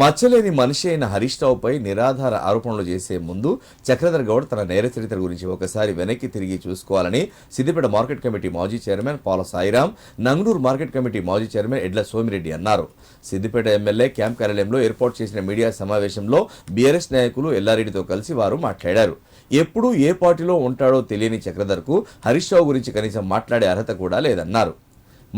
మచ్చలేని మనిషి అయిన హరీష్ రావుపై నిరాధార ఆరోపణలు చేసే ముందు చక్రధర్ గౌడ్ తన నేర చరిత్ర గురించి ఒకసారి వెనక్కి తిరిగి చూసుకోవాలని సిద్దిపేట మార్కెట్ కమిటీ మాజీ చైర్మన్ పాల సాయిరాం, నంగనూరు మార్కెట్ కమిటీ మాజీ చైర్మన్ ఎడ్ల సోమిరెడ్డి అన్నారు. సిద్దిపేట ఎమ్మెల్యే క్యాంప్ కార్యాలయంలో ఏర్పాటు చేసిన మీడియా సమావేశంలో బీఆర్ఎస్ నాయకులు ఎల్లారెడ్డితో కలిసి వారు మాట్లాడారు. ఎప్పుడు ఏ పార్టీలో ఉంటాడో తెలియని చక్రధర్కు హరీష్ రావు గురించి కనీసం మాట్లాడే అర్హత కూడా లేదన్నారు.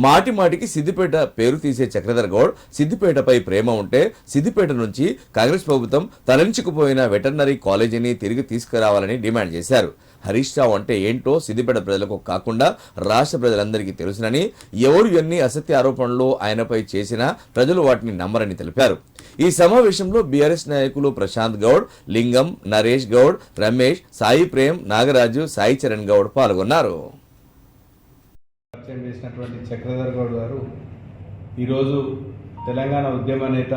మాటి మాటికి సిద్దిపేట పేరు తీసే చక్రధర్ గౌడ్ సిద్దిపేటపై ప్రేమ ఉంటే సిద్దిపేట నుంచి కాంగ్రెస్ ప్రభుత్వం తరలించుకుపోయిన వెటర్నరీ కాలేజీని తిరిగి తీసుకురావాలని డిమాండ్ చేశారు. హరీష్ రావు అంటే ఏంటో సిద్దిపేట ప్రజలకు కాకుండా రాష్ట్ర ప్రజలందరికీ తెలుసునని, ఎవరు ఎన్ని అసత్య ఆరోపణలు ఆయనపై చేసినా ప్రజలు వాటిని నమ్మరని తెలిపారు. ఈ సమావేశంలో బీఆర్ఎస్ నాయకులు ప్రశాంత్ గౌడ్, లింగం, నరేష్ గౌడ్, రమేష్, సాయి ప్రేమ్, నాగరాజు, సాయి చరణ్ గౌడ్ పాల్గొన్నారు. చేసినటువంటి చక్రధర్ గౌడ్ గారు ఈరోజు తెలంగాణ ఉద్యమ నేత,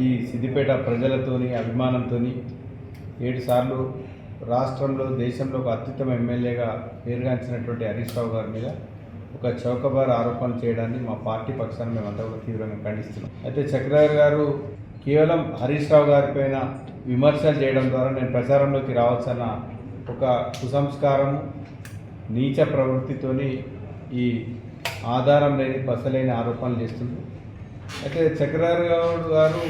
ఈ సిద్దిపేట ప్రజలతోని అభిమానంతో 7 సార్లు రాష్ట్రంలో దేశంలో ఒక అత్యుత్తమ ఎమ్మెల్యేగా పేరుగాంచినటువంటి హరీష్ రావు గారి మీద ఒక చౌకబార్ ఆరోపణ చేయడాన్ని మా పార్టీ పక్షాన మేమంతా కూడా తీవ్రంగా ఖండిస్తున్నాం. అయితే చక్రధర్ గారు కేవలం హరీష్ రావు గారి పైన విమర్శలు చేయడం ద్వారా నేను ప్రచారంలోకి రావచ్చన్న ఒక కుసంస్కారం, నీచ ప్రవృత్తితోని ఈ ఆధారం లేని పసలేని ఆరోపణలు చేస్తుంది. అయితే చక్రధర్ గౌడ్ గారు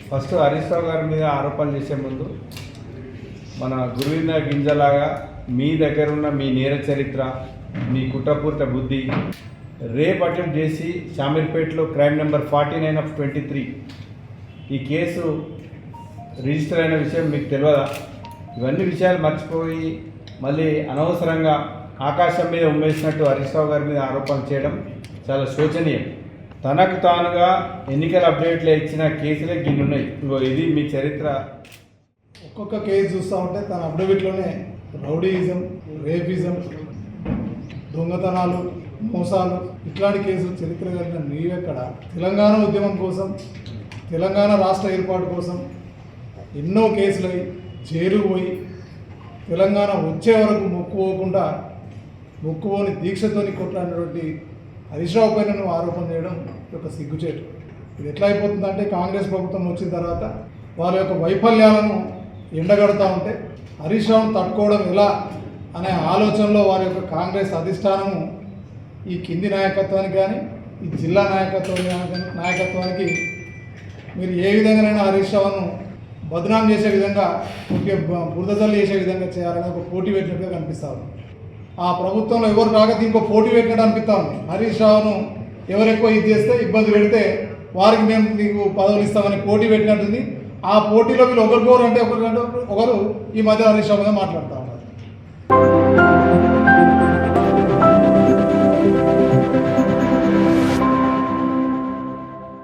ఫస్ట్ హరీష్ రావు గారి మీద ఆరోపణలు చేసే ముందు మన గురువింద గింజలాగా మీ దగ్గర ఉన్న మీ నేర చరిత్ర, మీ కుట్రపూరిత బుద్ధి రేప్ అటెంప్ట్ చేసి షామీర్పేటలో క్రైమ్ నెంబర్ 49/23 ఈ కేసు రిజిస్టర్ అయిన విషయం మీకు తెలియదా? ఇవన్నీ విషయాలు మర్చిపోయి మళ్ళీ అనవసరంగా ఆకాశం మీద ఉమ్మేసినట్టు హరీష్ రావు గారి మీద ఆరోపణలు చేయడం చాలా శోచనీయం. తనకు తానుగా ఎన్నికల అప్డేట్లు ఇచ్చిన కేసులే గిన్నున్నాయి. ఇది మీ చరిత్ర. ఒక్కొక్క కేసు చూస్తూ ఉంటే తన అఫిడవిట్లోనే రౌడీయిజం, రేపిజం, దొంగతనాలు, మోసాలు ఇట్లాంటి కేసులు చరిత్ర కలిగిన నీవెక్కడ? తెలంగాణ ఉద్యమం కోసం, తెలంగాణ రాష్ట్ర ఏర్పాటు కోసం ఎన్నో కేసులై జైలుకు పోయి తెలంగాణ వచ్చే వరకు మొక్కుపోని దీక్షతోని కొట్లాడినటువంటి హరీష్ రావు పైన నువ్వు ఆరోపణ చేయడం ఒక సిగ్గుచేటు. ఇది ఎట్లా అయిపోతుందంటే కాంగ్రెస్ ప్రభుత్వం వచ్చిన తర్వాత వాళ్ళ యొక్క వైఫల్యాలను ఎండగడుతూ ఉంటే హరీష్ రావును తట్టుకోవడం ఎలా అనే ఆలోచనలో వారి యొక్క కాంగ్రెస్ అధిష్టానము ఈ కింది నాయకత్వానికి కానీ ఈ జిల్లా నాయకత్వానికి మీరు ఏ విధంగానైనా హరీష్ రావును బదనాం చేసే విధంగా, బురదజల్లు చేసే విధంగా చేయాలని ఒక పోటీ పెట్టినట్టుగా కనిపిస్తూ ఉంది. ఆ ప్రభుత్వంలో ఎవరు కాకపోతే ఇంకో పోటీ పెట్టినట్టు అనిపిస్తూ ఉంది. హరీష్ రావును ఎవరు ఎక్కువ ఇది చేస్తే ఇబ్బంది పెడితే వారికి మేము మీకు పదవులు ఇస్తామని పోటీ పెట్టినట్టుంది. ఆ పోటీలో వీళ్ళు ఒకరు ఈ మధ్య హరీష్ రావు మీద మాట్లాడతాం.